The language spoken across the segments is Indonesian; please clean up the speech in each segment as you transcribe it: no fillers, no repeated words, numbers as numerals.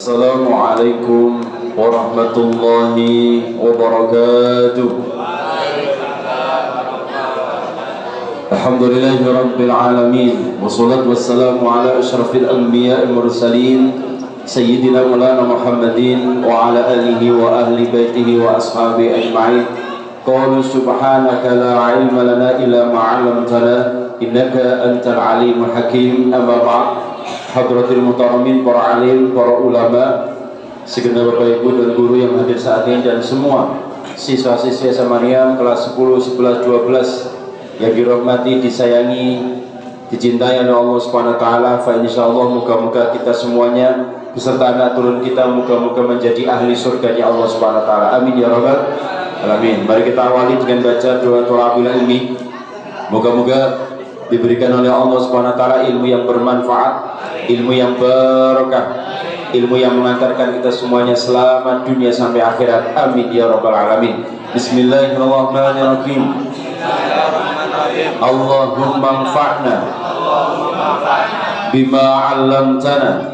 Assalamualaikum warahmatullahi wabarakatuh. Alhamdulillahi rabbil alamin. Wassalatu wassalamu ala asyrafil anbiya'i mursalin Sayyidina Maulana Muhammadin wa ala alihi wa ahli baitihi wa ashabihi ajma'in. Qalu subhanaka la ilma lana illa ma 'allamtana innaka antal alimul hakim. Amma ba'd. Hadratil muhtaramin, para alim, para ulama, segenap Bapak Ibu dan guru yang hadir saat ini, dan semua siswa-siswi SMA kelas 10, 11, 12 yang dirahmati, disayangi, dicintai oleh Allah Subhanahu wa taala. Fa insyaallah moga-moga kita semuanya beserta anak turun kita moga-moga menjadi ahli surganya Allah Subhanahu wa taala. Amin ya rabbal alamin. Mari kita awali dengan baca doa thalabul ilmi. Moga-moga diberikan oleh Allah Subhanahu wa taala ilmu yang bermanfaat, ilmu yang barokah, ilmu yang mengantarkan kita semuanya selamat dunia sampai akhirat. Amin ya rabbal alamin. Bismillahirrahmanirrahim. Allahumma anfa'na bima 'allamtana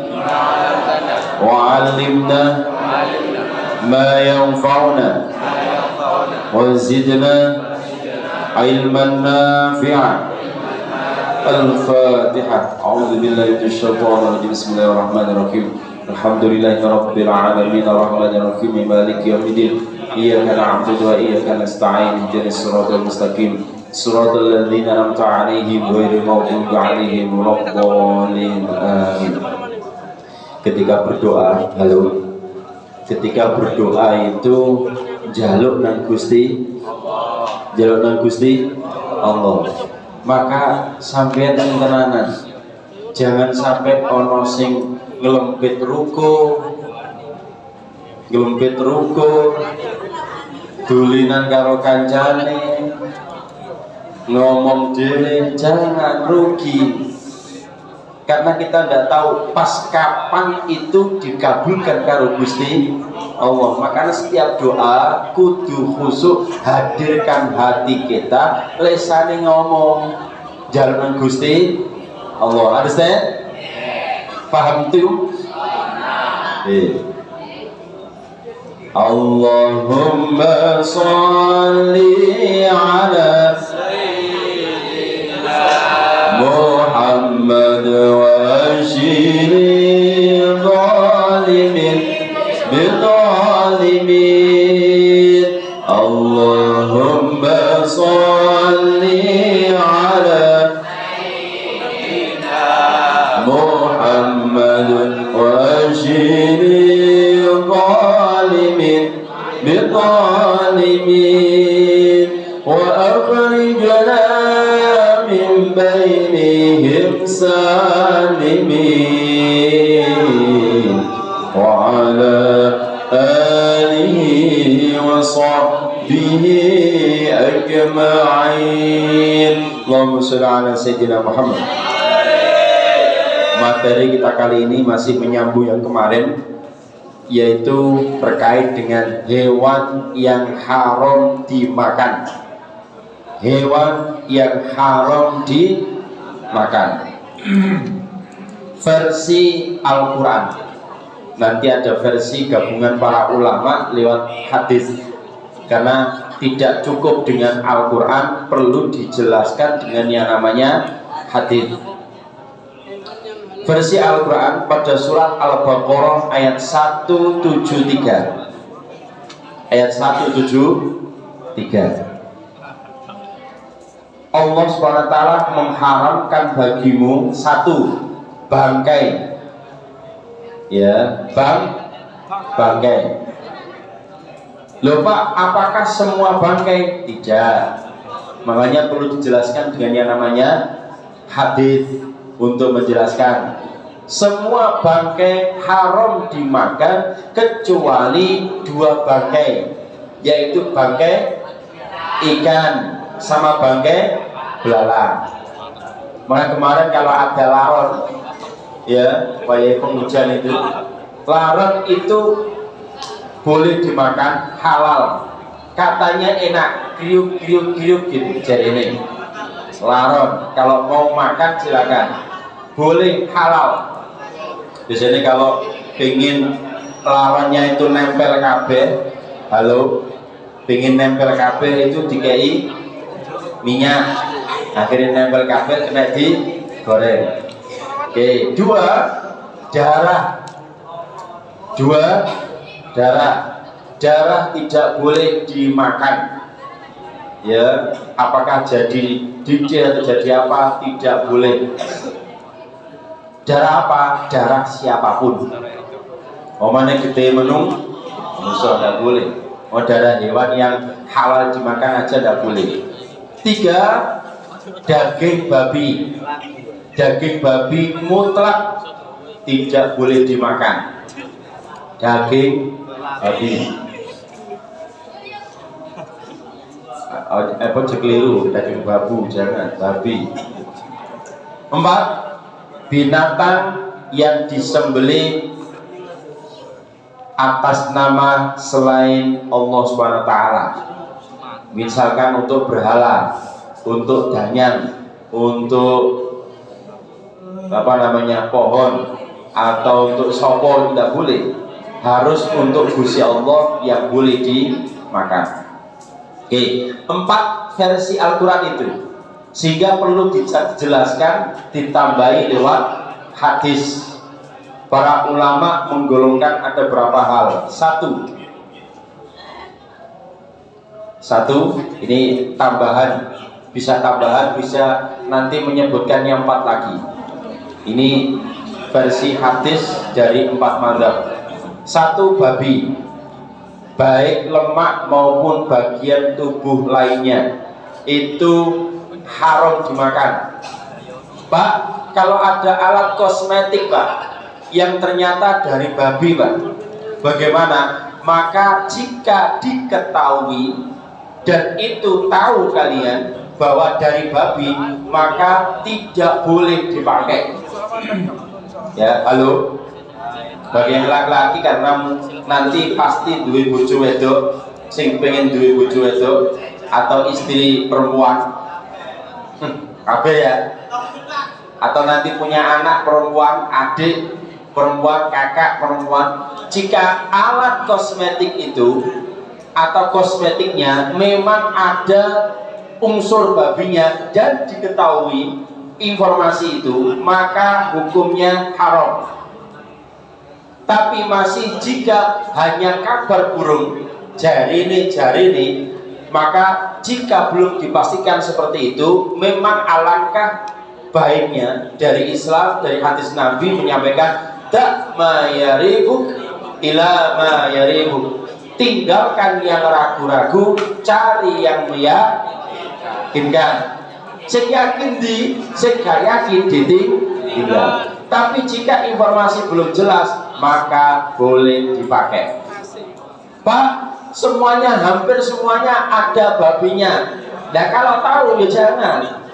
wa 'allimna ma yanfa'una wa zidna ilman nafi'an. Al-Fatihah. A'udzu billahi minasyaitonir rajim. Bismillahirrahmanirrahim. Alhamdulillahi rabbil alamin arrahmanir rahim maliki yaumiddin. Iyyaka na'budu wa iyyaka nasta'in. Ihdinas siratal mustaqim. Siratal ladzina an'amta 'alaihim ghairil maghdubi 'alaihim waladdallin. Amin. Ketika berdoa, ketika berdoa itu jaluk nang Gusti Allah. Maka sampeyan tenanan, jangan sampai ono sing ngelempit ruko, dulinan karo kancane, ngomong dhewe, jangan rugi. Karena kita tidak tahu pas kapan itu dikabulkan karo Gusti Allah. Makanya setiap doa kudu khusyuk, hadirkan hati kita, lesane ngomong jalan Gusti Allah. Understand? Paham itu? Allahumma sholli ala Muhammad wa ashiri zalimin bizalimin. Allahumma sholli ala Muhammad wa ashiri zalimin bizalimin wa akhrijna min bainihim salimin wa ala alihi wa sahbihi ajma'in. Allahumma sholli ala sayyidina Muhammad. Materi kita kali ini masih menyambung yang kemarin, yaitu terkait dengan hewan yang haram dimakan. Hewan yang haram dimakan. Versi Al-Quran. Nanti ada versi gabungan para ulama lewat hadis. Karena tidak cukup dengan Al-Quran, perlu dijelaskan dengan yang namanya hadis. Versi Al-Quran pada surat Al-Baqarah ayat 173. Ayat 173. Allah SWT mengharamkan bagimu satu bangkai, ya, bangkai. Loh Pak, apakah semua bangkai? Tidak. Makanya perlu dijelaskan dengan yang namanya hadis untuk menjelaskan. Semua bangkai haram dimakan kecuali dua bangkai, yaitu bangkai ikan sama bangkai belalang. Maka kemarin kalau ada laron, ya, kayak penghujan itu, laron itu boleh dimakan, halal. Katanya enak, kriuk gitu. Jadi ini laron, kalau mau makan silakan, boleh, halal. Biasanya kalau pengen lawannya itu nempel kabeh, halo, pengen nempel kabeh itu dikei minyak, akhirnya nempel kabeh kena digoreng. Oke, dua darah tidak boleh dimakan. Ya, apakah jadi DJ atau jadi apa, tidak boleh. Darah apa? Darah siapapun. Omane gede menung, musuh tidak boleh. Oh, darah hewan yang halal dimakan aja tidak boleh. Tiga, daging babi. Daging babi mutlak tidak boleh dimakan. Daging babi. Apa keliru, daging babu, jangan babi. Empat, binatang yang disembelih atas nama selain Allah SWT, misalkan untuk berhala, untuk danyan, untuk apa namanya pohon, atau untuk sopor, tidak boleh. Harus untuk Gusti Allah yang boleh dimakan. Oke, 4 versi Al-Quran itu, sehingga perlu dijelaskan, ditambahi lewat hadis. Para ulama menggolongkan ada berapa hal. Satu, ini tambahan, bisa nanti menyebutkan yang 4 lagi. Ini versi hadis dari 4 mazhab. 1, babi, baik lemak maupun bagian tubuh lainnya, itu haram dimakan. Pak, kalau ada alat kosmetik Pak yang ternyata dari babi Pak, bagaimana? Maka jika diketahui dan itu tahu kalian bahwa dari babi, maka tidak boleh dipakai. Ya, halo, bagi yang laki-laki, karena nanti pasti duwe bojo wedok, sing pengen duwe bojo wedok atau istri perempuan, kabeh ya, atau nanti punya anak perempuan, adik perempuan, kakak perempuan. Jika alat kosmetik itu atau kosmetiknya memang ada unsur babinya dan diketahui informasi itu, maka hukumnya haram. Tapi masih jika hanya kabar burung, jari ini, maka jika belum dipastikan seperti itu, memang alangkah baiknya dari Islam, dari hadis Nabi menyampaikan dak ma yaribu ila ma yaribu, tinggalkan yang ragu-ragu, cari yang meyakinkan. Sing yakin ditinggal. Tapi jika informasi belum jelas, maka boleh dipakai. Pak, hampir semuanya ada babinya. Nah, kalau tahu ya jangan.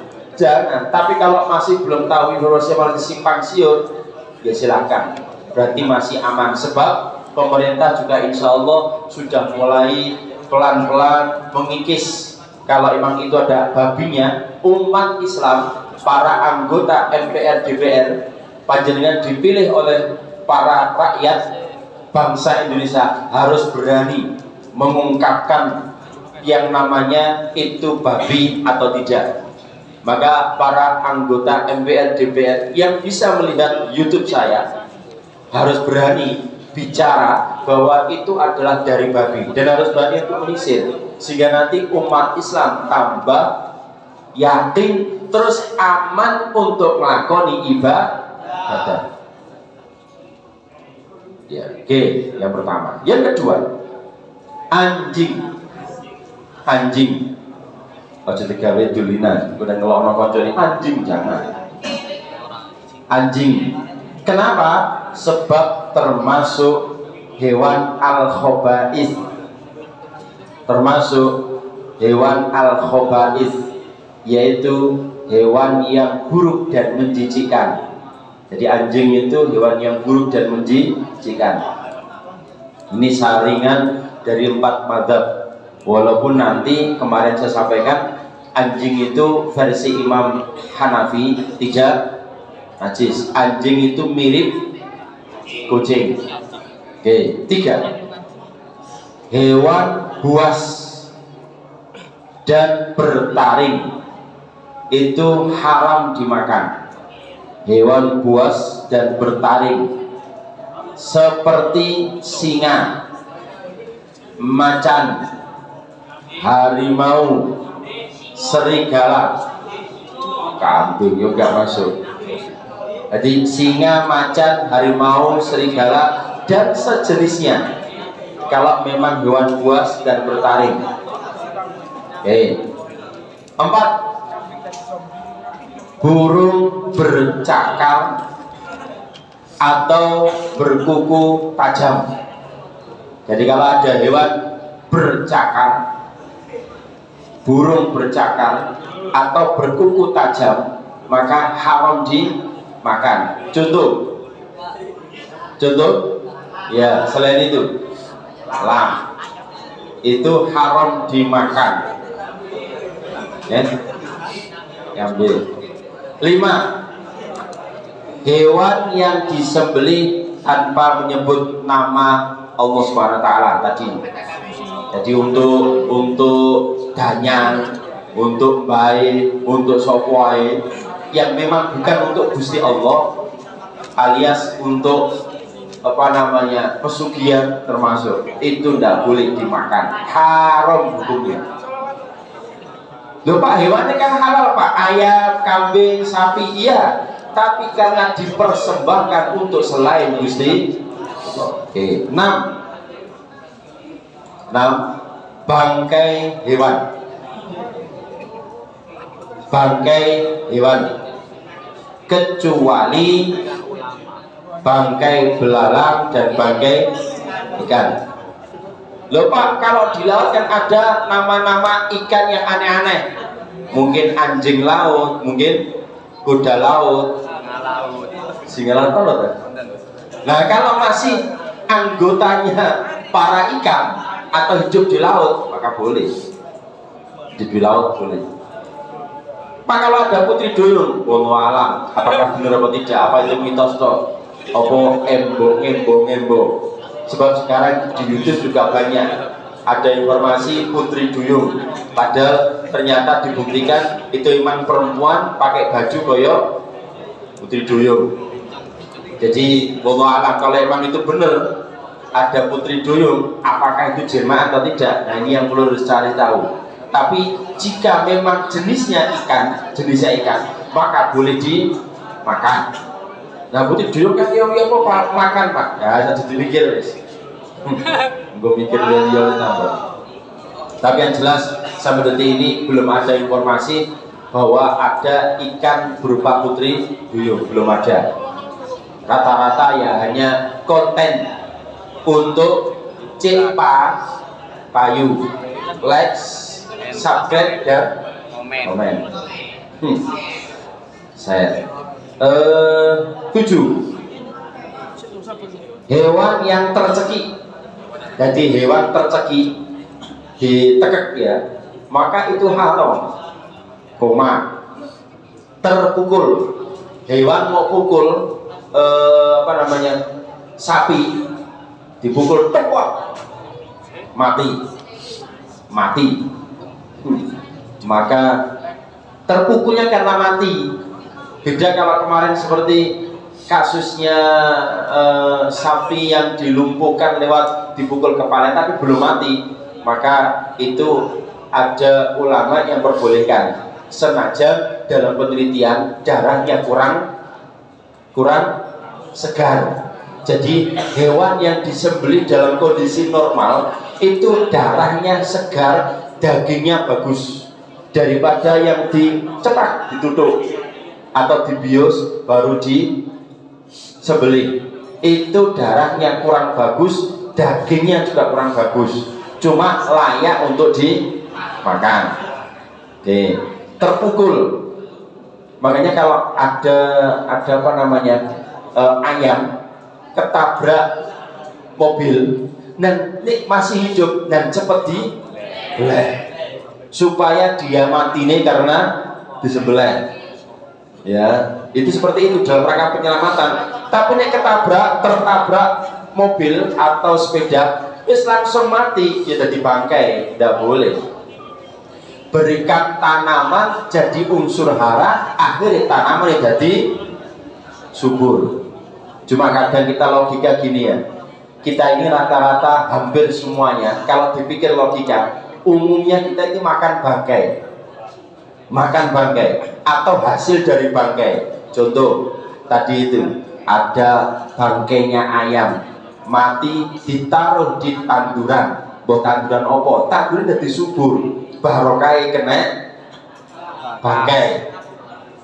Tapi kalau masih belum tahu, informasi masih simpang siur, ya silakan. Berarti masih aman. Sebab pemerintah juga insya Allah sudah mulai pelan-pelan mengikis. Kalau memang itu ada babinya, umat Islam, para anggota MPR DPR, panjenengan dipilih oleh para rakyat bangsa Indonesia, harus berani mengungkapkan yang namanya itu babi atau tidak. Maka para anggota MPR DPR yang bisa melihat YouTube saya harus berani bicara bahwa itu adalah dari babi, dan harus berani untuk menyisir, sehingga nanti umat Islam tambah yakin, terus aman untuk melakoni ibadah. Ya, oke, yang pertama. Yang kedua, anjing. Ojo digawe dulinan, udah ngelokno kancane anjing, jangan. Anjing. Kenapa? Sebab termasuk hewan al-khoba'is. Yaitu hewan yang buruk dan menjijikkan. Jadi anjing itu hewan yang buruk dan menjijikkan. Ini saringan dari 4 mazhab. Walaupun nanti kemarin saya sampaikan, anjing itu versi Imam Hanafi tidak najis. Anjing itu mirip kucing. Oke, 3. Hewan buas dan bertaring itu haram dimakan. Hewan buas dan bertaring seperti singa, macan, harimau, serigala, kambing juga masuk. Jadi singa, macan, harimau, serigala dan sejenisnya kalau memang hewan buas dan bertaring. Oke. 4. Burung bercakar atau berkuku tajam. Jadi kalau ada hewan bercakar, burung bercakar atau berkuku tajam, maka haram dimakan. Contoh ya, selain itu lam itu haram dimakan ya. Ambil. 5. Hewan yang disembelih tanpa menyebut nama Allah Subhanahu wa taala tadi. Jadi untuk danyang, untuk baik, untuk sopoi yang memang bukan untuk Gusti Allah, alias untuk pesugihan termasuk, itu tidak boleh dimakan, haram hukumnya. Loh Pak, hewannya kan halal Pak, ayam, kambing, sapi, iya, tapi karena dipersembahkan untuk selain Gusti. Oke. 6. Bangkai hewan. Bangkai hewan kecuali bangkai belalang dan bangkai ikan. Loh Pak, kalau di laut kan ada nama-nama ikan yang aneh-aneh. Mungkin anjing laut, mungkin kuda laut, singa laut. Nah kalau masih anggotanya para ikan atau hidup di laut, maka boleh. Hidup di laut boleh. Pak, kalau ada putri duyung, wallahu alam, apakah benar atau tidak? Apa itu mitos toh? Apa embo? Sebab sekarang di YouTube juga banyak ada informasi putri duyung, padahal ternyata dibuktikan itu iman perempuan pakai baju koyok putri duyung. Jadi wallahu alam, kalau emang itu benar ada putri duyung, apakah itu jemaah atau tidak? Nah ini yang perlu harus cari tahu. Tapi jika memang jenisnya ikan, maka boleh dimakan. Nah putri duyung kan yang apa makan Pak? Ya saya dipikir wis. Gue mikir dia nambah. Tapi yang jelas sampai detik ini belum ada informasi bahwa ada ikan berupa putri duyung, belum ada. Rata-rata ya hanya konten untuk cepa, payu, like, subscribe dan komen. Saya 7. Hewan yang tercekik. Jadi hewan tercekik, ditekek ya, maka itu haram. Terpukul. Hewan mau pukul sapi, dipukul tepat, mati. Maka terpukulnya karena mati. Beda kalau kemarin seperti kasusnya sapi yang dilumpuhkan lewat dipukul kepala tapi belum mati, maka itu ada ulama yang perbolehkan senajan dalam penelitian darahnya kurang segar. Jadi hewan yang disembelih dalam kondisi normal itu darahnya segar, dagingnya bagus, daripada yang dicetak, ditutup atau dibius baru disembelih. Itu darahnya kurang bagus, dagingnya juga kurang bagus, cuma layak untuk dimakan. Oke, terpukul. Makanya kalau ada ayam ketabrak mobil dan masih hidup dan cepat dibelah supaya dia mati nih karena disebelah. Ya, itu seperti itu dalam rangka penyelamatan. Tapi nek tertabrak mobil atau sepeda, wis langsung mati, ya jadi bangkai, tidak boleh. Berikan tanaman jadi unsur hara, akhirnya tanaman jadi subur. Cuma kadang kita logika gini ya, kita ini rata-rata hampir semuanya kalau dipikir logika, umumnya kita itu makan bangkai atau hasil dari bangkai. Contoh tadi itu ada bangkainya ayam mati ditaruh di tanduran, buat tanduran opo, tanduran jadi subur, barokai kena bangkai.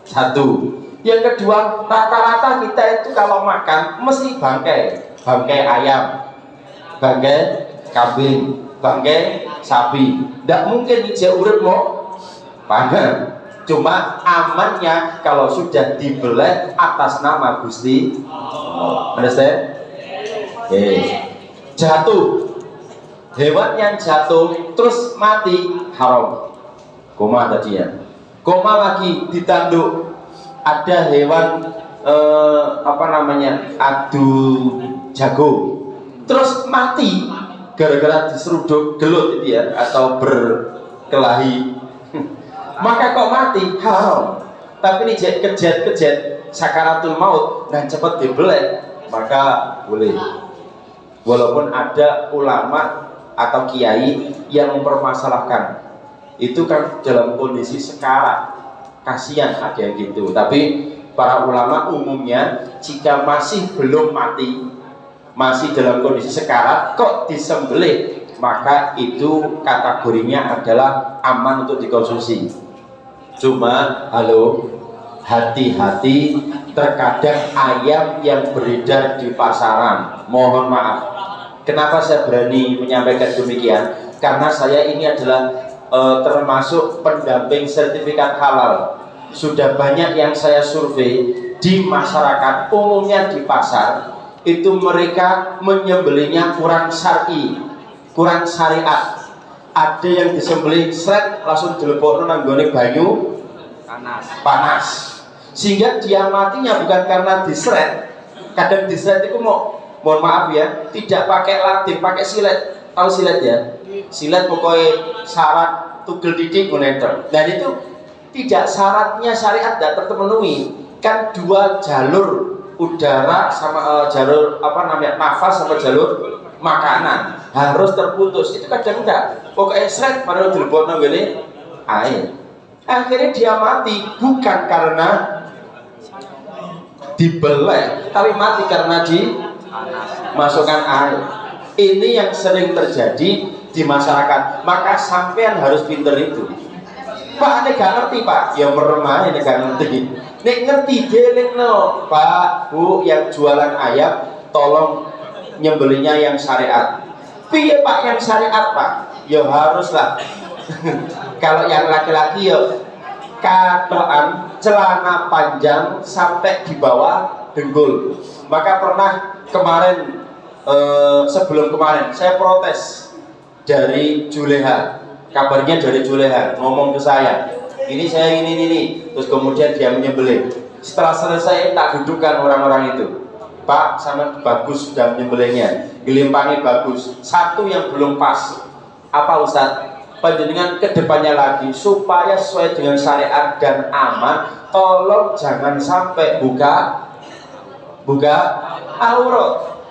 Satu. Yang kedua, rata-rata kita itu kalau makan mesti bangkai ayam, bangkai kambing, bangkai sapi. Tidak mungkin ijek urip mau pangan. Cuma amannya kalau sudah dibelah atas nama Gusti. Understand? Jatuh, hewan yang jatuh terus mati haram. Koma tadi ya. Koma lagi ditanduk. Ada hewan adu jago terus mati gara-gara diseruduk gelut itu ya, atau berkelahi. Maka kok mati haram. Tapi ini kejet sakaratul maut dan cepat dibelek, maka boleh. Walaupun ada ulama atau kiai yang mempermasalahkan itu kan dalam kondisi sekarat, kasihan ada yang gitu. Tapi para ulama umumnya jika masih belum mati, masih dalam kondisi sekarat kok disembelih, maka itu kategorinya adalah aman untuk dikonsumsi. Cuma hati-hati, terkadang ayam yang beredar di pasaran, mohon maaf. Kenapa saya berani menyampaikan demikian? Karena saya ini adalah termasuk pendamping sertifikat halal. Sudah banyak yang saya survei di masyarakat, umumnya di pasar itu mereka menyembelihnya kurang syar'i, kurang syariat. Ada yang disembelih seret langsung dilebokno nang gone banyu panas, sehingga dia matinya bukan karena diseret. Kadang diseret itu mohon maaf ya, tidak pakai latih, pakai silet. Tahu silet ya? Silet pokoknya syarat tugel didik moneter. Dan itu tidak, syaratnya syariat tidak terpenuhi. Kan dua jalur udara sama jalur nafas sama jalur makanan harus terputus. Itu kadang enggak. Pokoknya seret padahal dilebokno ngene air. Akhirnya dia mati bukan karena dibeleh, tapi mati karena dimasukkan air. Ini yang sering terjadi di masyarakat. Maka sampean harus pinter itu. Pak, ini gak ngerti Pak, ya meremah ini gak ngerti. Nek ngerti delingno, Pak, Bu yang jualan ayam, tolong nyembelihnya yang syariat. Piye Pak yang syariat Pak? Ya haruslah. Kalau yang laki-laki ya katoan celana panjang sampai di bawah dengkul. Maka pernah kemarin sebelum kemarin saya protes dari Juleha. Kabarnya dari Juleha ngomong ke saya, ini saya ini, terus kemudian dia menyembelih. Setelah selesai tak dudukkan orang-orang itu, Pak, sama bagus sudah menyembelihnya, gelimpangi bagus, satu yang belum pas. Apa Ustaz? Panjenengan kedepannya lagi supaya sesuai dengan syariat dan aman, tolong jangan sampai buka aurat.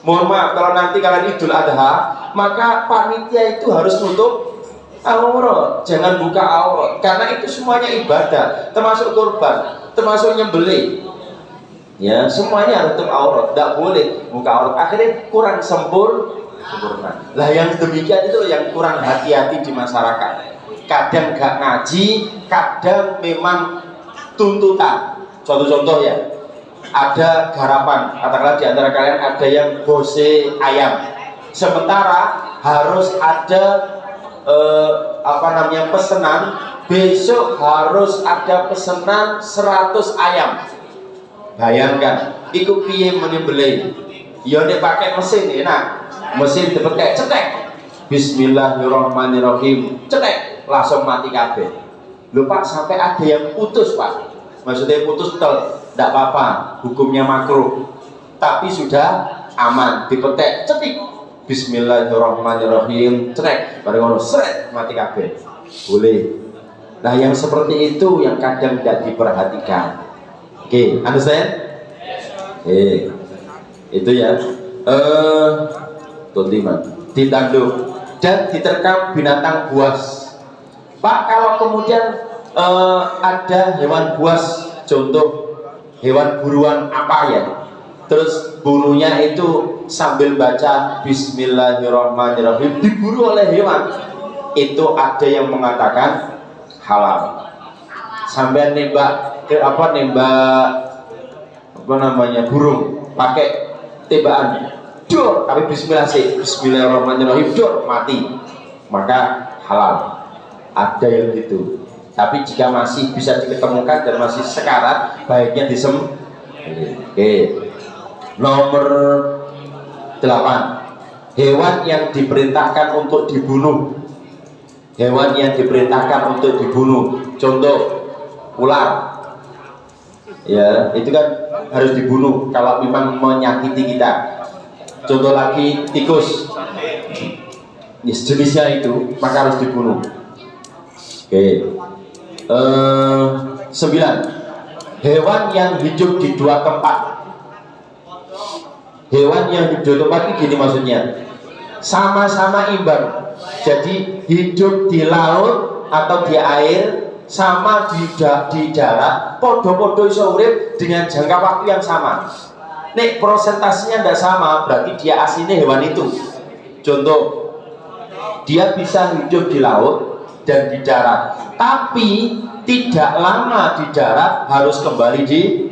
Mohon maaf kalau nanti kalian Idul Adha, maka panitia itu harus nutup aurat, jangan buka aurat, karena itu semuanya ibadah, termasuk kurban, termasuk nyembelih. Ya, semuanya harus tutup aurat, tidak boleh buka aurat. Akhirnya kurang sempurna. Lah yang demikian itu yang kurang hati-hati di masyarakat. Kadang gak ngaji, kadang memang tuntutan. Contoh-contoh ya, ada garapan, katakanlah di antara kalian ada yang bose ayam, sementara harus ada pesanan, besok harus ada pesanan 100 ayam. Bayangkan, ikut piye menyembelih. Ya nek pakai mesin enak. Mesin dipakai cetek. Bismillahirrahmanirrahim. Cetek, langsung mati kabeh. Lho Pak, sampai ada yang putus Pak. Maksudnya putus tel, enggak apa-apa, hukumnya makruh. tapi sudah aman, dipetek, cetik Bismillahirrahmanirrahim, cetek, bareng ngono, seret, mati kabeh. Boleh. Nah, yang seperti itu yang kadang tidak diperhatikan. Oke, understand? Itu ya. Ditanduk dan diterkam binatang buas. Pak, kalau kemudian ada hewan buas, contoh hewan buruan apa ya, terus burunya itu sambil baca Bismillahirrahmanirrahim diburu oleh hewan, itu ada yang mengatakan halal. Sampai nembak burung pakai tembakan dor, tapi Bismillahirrahmanirrahim dor, mati, maka halal. Ada yang gitu. Tapi jika masih bisa diketemukan dan masih sekarat, baiknya disembelih. Oke. Nomor 8, hewan yang diperintahkan untuk dibunuh. Hewan yang diperintahkan untuk dibunuh, contoh ular. Ya, itu kan harus dibunuh kalau memang menyakiti kita. Contoh lagi tikus. Jenisnya itu, maka harus dibunuh. Oke. 9, hewan yang hidup di dua tempat. Hewan yang hidup di dua tempat ini gini maksudnya, sama-sama imbang. Jadi hidup di laut atau di air sama di darat, podo-podo iso urip dengan jangka waktu yang sama. Nek prosentasenya tidak sama, berarti dia aslinya hewan itu. Contoh, dia bisa hidup di laut dan di darat, tapi tidak lama di darat, harus kembali di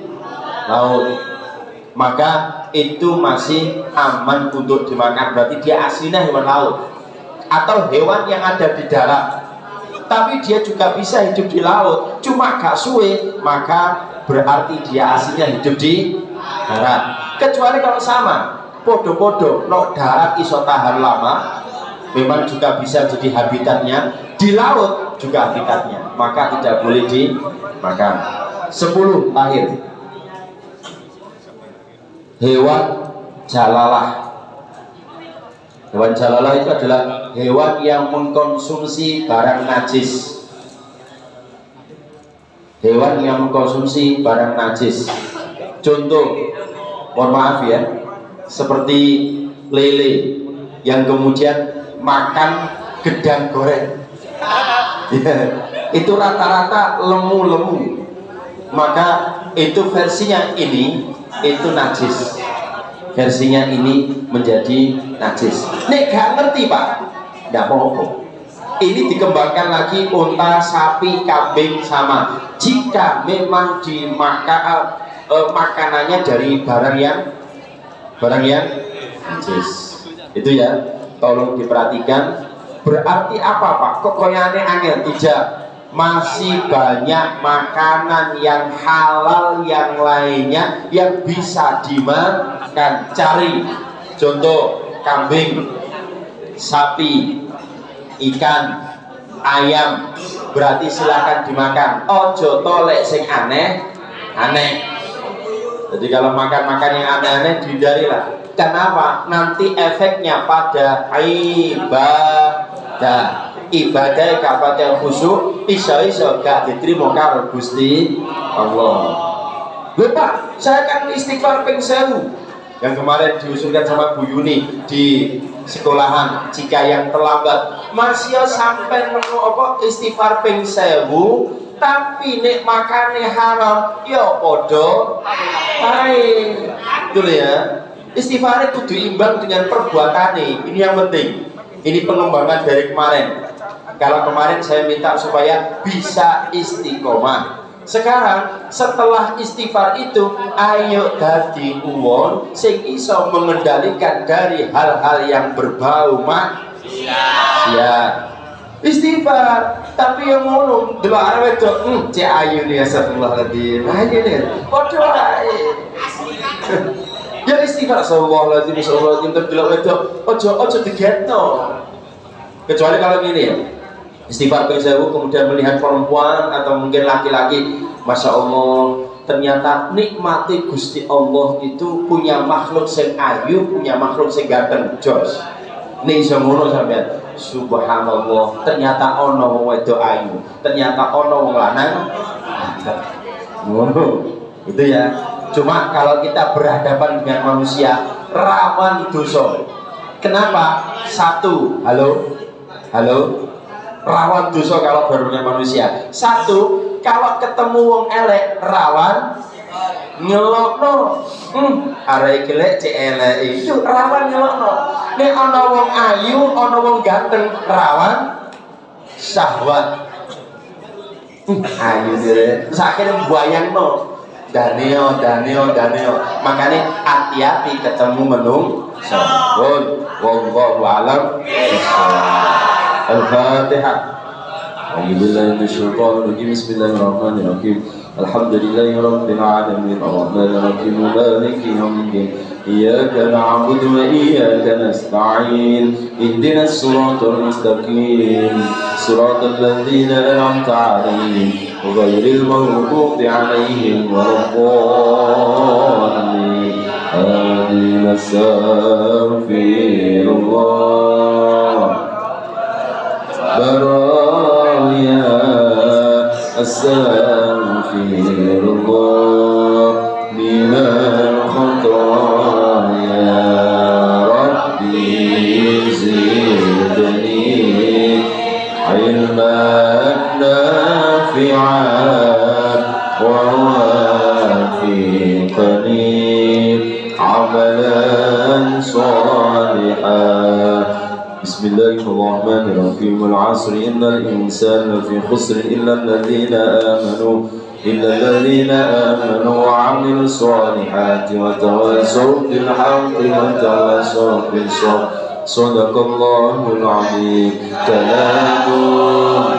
laut, maka itu masih aman untuk dimakan, berarti dia aslinya hewan laut. Atau hewan yang ada di darat tapi dia juga bisa hidup di laut, cuma gak suwe, maka berarti dia aslinya hidup di darat. Kecuali kalau sama, podo-podo, no darat iso tahan lama, memang juga bisa jadi habitatnya, di laut juga habitatnya, maka tidak boleh dimakan. 10 terakhir, hewan jalalah. Hewan jalalah itu adalah hewan yang mengkonsumsi barang najis. Hewan yang mengkonsumsi barang najis. Contoh, mohon maaf ya, seperti lele yang kemudian makan gedang goreng. Itu rata-rata lemu-lemu, maka itu versinya ini itu najis. Versinya ini menjadi najis. Nek gak ngerti Pak, gak apa-apa. Ini dikembangkan lagi unta, sapi, kambing sama. Jika memang dimakan makanannya dari barang yang najis, itu ya, tolong diperhatikan. Berarti apa Pak? Kokoyane angel tidak. Masih banyak makanan yang halal yang lainnya yang bisa dimakan. Cari contoh kambing, sapi, ikan, ayam, berarti silakan dimakan. Ojo tolek sing aneh-aneh. Jadi kalau makan-makan yang aneh-aneh dihindarilah. Kenapa? Nanti efeknya pada ibadah. Ibadah kapan khusyuk, iso-iso gak diterima karo Gusti Allah. Lho Pak, saya kan istighfar ping 1000 yang kemarin diusulkan sama Bu Yuni di sekolahan. Jika yang terlambat masih sampai nemu apa istighfar ping 1000, tapi nek makane haram ya podo ae. Betul ya, istighfar itu diimbang dengan perbuatane. Ini yang penting. Ini pengembangan dari kemarin. Kalau kemarin saya minta supaya bisa istiqomah. Sekarang setelah istighfar itu, ayo dadi uwon sing iso mengendalikan dari hal-hal yang berbau maksiat. Istighfar, tapi yang ngono delok arep wedok, cek ayu nih astagfirullahaladzim. Ayo nih, padha ae. Ya istighfar sallallahu alaihi wasallam delok wedok, ojo digetno. Kecuali kalau gini ya, istighfar ping 1000 kemudian melihat perempuan atau mungkin laki-laki, masya Allah ternyata nikmati Gusti Allah itu punya makhluk sing ayu, punya makhluk sing ganteng jos. Ning semono sampean, subhanallah, ternyata ana wong wedok ayu, ternyata ana wong lanang ngono. Itu ya. Cuma kalau kita berhadapan dengan manusia rawan dosa. Kenapa? Satu, halo, rawan dosa kalau berhadapan dengan manusia. Satu, kalau ketemu wong elek rawan nyelokno. Arek elek cek elek itu rawan nyelokno. Nek ana wong ayu, ana wong ganteng rawan syahwat. Ayu dire. Terus akhirnya bayangno Daneo. Makanya hati-hati ketemu menung sabun. Wallahu a'lam bishawab. Al-Fatihah. A'udzubillahi minasyaitonir rajim. Bismillahirrahmanirrahim. Alhamdulillahi rabbil alamin. Arrahmanir rahim. Maliki yaumiddin. Iyyaka na'budu wa iyyaka nasta'in. Ihdinas siratal mustaqim. Siratal ladzina an'amta 'alaihim ghairil maghdubi 'alaihim waladdallin. Amin. Astaghfirullah. Baraya astaghfirullah minal khataaya. Rabbi zidni ilman nafi'an wa wafiqni amalan salihan. Bismillahirrahmanirrahim. Wal 'asri innal insana lafi khusr illa alladhina amanu wa 'amilus solihati wa tawassaw bil haqqi wa tawassaw bis sabr. Shadaqallahul 'azim. Kalamun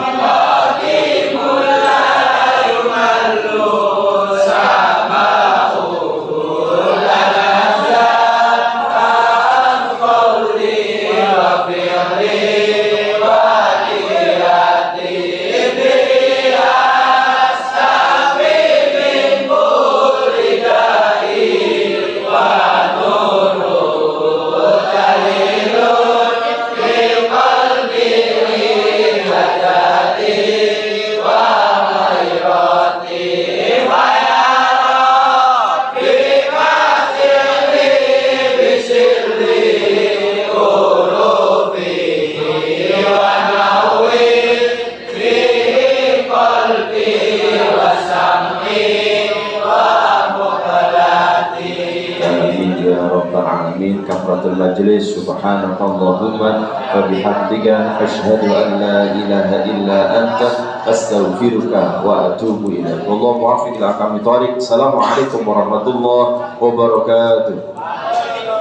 kafaratul majlis. Subhanakallahumma wa bihamdika asyhadu an la ilaha illa anta astaghfiruka wa atubu ilaik. Wallahu muwaffiq ila aqwamit thoriq. Assalamualaikum warahmatullahi wabarakatuh.